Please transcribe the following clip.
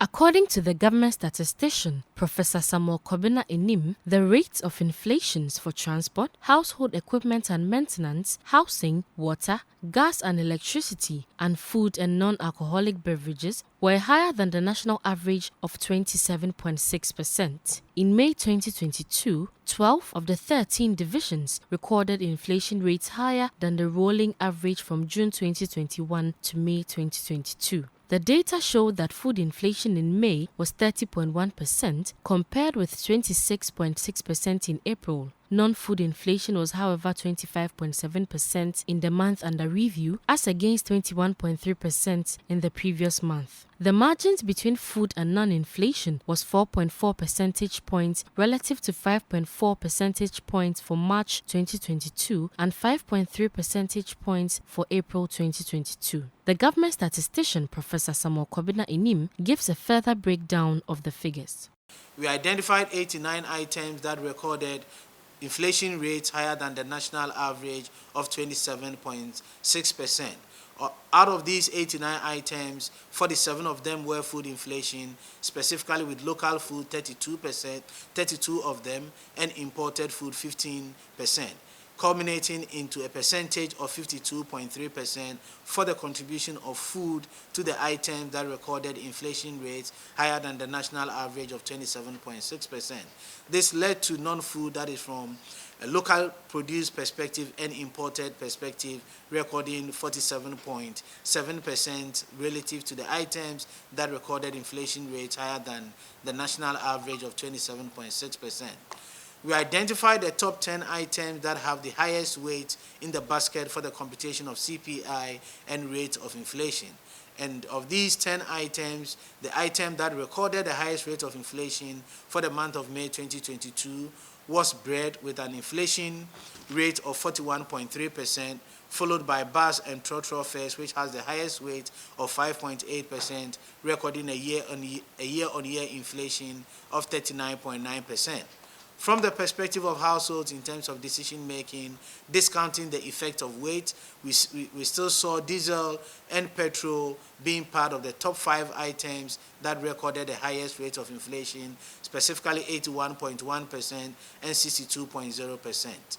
According to the government statistician, Professor Samuel Kobina Enim, the rates of inflations for transport, household equipment and maintenance, housing, water, gas and electricity, and food and non-alcoholic beverages were higher than the national average of 27.6%. In May 2022, 12 of the 13 divisions recorded inflation rates higher than the rolling average from June 2021 to May 2022. The data showed that food inflation in May was 30.1% compared with 26.6% in April. Non-food inflation was, however, 25.7% in the month under review, as against 21.3% in the previous month. The margins between food and non-inflation was 4.4 percentage points relative to 5.4 percentage points for March 2022 and 5.3 percentage points for April 2022. The government statistician, Professor Samuel Kobina Enim, gives a further breakdown of the figures. We identified 89 items that recorded inflation rates higher than the national average of 27.6%. Out of these 89 items, 47 of them were food inflation, specifically with local food 32%, 32 of them, and imported food 15%, culminating into a percentage of 52.3% for the contribution of food to the items that recorded inflation rates higher than the national average of 27.6%. This led to non-food, that is from a local produce perspective and imported perspective, recording 47.7% relative to the items that recorded inflation rates higher than the national average of 27.6%. We identified the top 10 items that have the highest weight in the basket for the computation of CPI and rate of inflation. And of these 10 items, the item that recorded the highest rate of inflation for the month of May 2022 was bread, with an inflation rate of 41.3%, followed by bars and trotro fares, which has the highest weight of 5.8%, recording a year-on-year inflation of 39.9%. From the perspective of households in terms of decision making, discounting the effect of weight, we still saw diesel and petrol being part of the top 5 items that recorded the highest rate of inflation, specifically 81.1% and 62.0%.